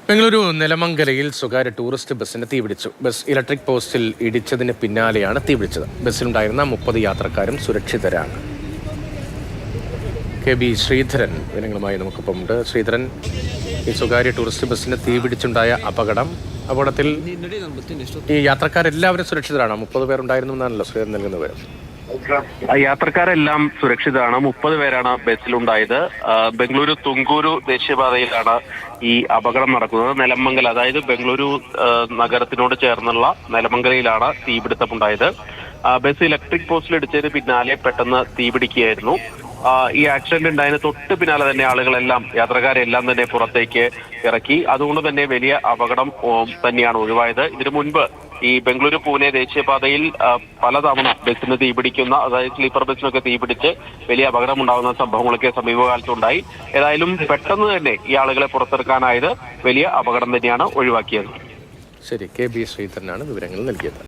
ബംഗളൂരു നെലമംഗലയിൽ സ്വകാര്യ ടൂറിസ്റ്റ് ബസ്സിന് തീപിടിച്ചു. ബസ് ഇലക്ട്രിക് പോസ്റ്റിൽ ഇടിച്ചതിന് പിന്നാലെയാണ് തീപിടിച്ചത്. ബസ്സിലുണ്ടായിരുന്ന 30 യാത്രക്കാരും സുരക്ഷിതരാണ്. KB ശ്രീധരൻ വിവരങ്ങളുമായി നമുക്കൊപ്പമുണ്ട്. ശ്രീധരൻ, ഈ സ്വകാര്യ ടൂറിസ്റ്റ് ബസ്സിന് തീപിടിച്ചുണ്ടായ അപകടത്തിൽ ഈ യാത്രക്കാരെല്ലാവരും സുരക്ഷിതരാണ്. 30 പേരുണ്ടായിരുന്നു എന്നാണല്ലോ ശ്രീധരൻ നൽകുന്ന വിവരം. യാത്രക്കാരെല്ലാം സുരക്ഷിതരാണ്. 30 പേരാണ് ബസ്സിലുണ്ടായത്. ബംഗളൂരു തുങ്കൂരു ദേശീയപാതയിലാണ് ഈ അപകടം നടക്കുന്നത്. നെലമംഗല, അതായത് ബംഗളൂരു നഗരത്തിനോട് ചേർന്നുള്ള നെലമംഗലയിലാണ് തീപിടുത്തമുണ്ടായത്. ബസ് ഇലക്ട്രിക് പോസ്റ്റിൽ ഇടിച്ചതിന് പിന്നാലെ പെട്ടെന്ന് തീപിടിക്കുകയായിരുന്നു. ഈ ആക്സിഡന്റ് ഉണ്ടായതിന് തൊട്ട് പിന്നാലെ തന്നെ ആളുകളെല്ലാം, യാത്രക്കാരെല്ലാം തന്നെ പുറത്തേക്ക് ഇറക്കി. അതുകൊണ്ട് തന്നെ വലിയ അപകടം തന്നെയാണ് ഒഴിവായത്. ഇതിനു മുൻപ് ഈ ബംഗളൂരു പൂനെ ദേശീയപാതയിൽ പലതവണ ബസ്സിന് തീപിടിക്കുന്ന, അതായത് സ്ലീപ്പർ ബസ്സിനൊക്കെ തീപിടിച്ച് വലിയ അപകടം ഉണ്ടാകുന്ന സംഭവങ്ങളൊക്കെ സമീപകാലത്തുണ്ടായി. ഏതായാലും പെട്ടെന്ന് തന്നെ ഈ ആളുകളെ പുറത്തിറക്കാനായത് വലിയ അപകടം തന്നെയാണ് ഒഴിവാക്കിയത്. ശരി, KB ശ്രീധരനാണ് വിവരങ്ങൾ നൽകിയത്.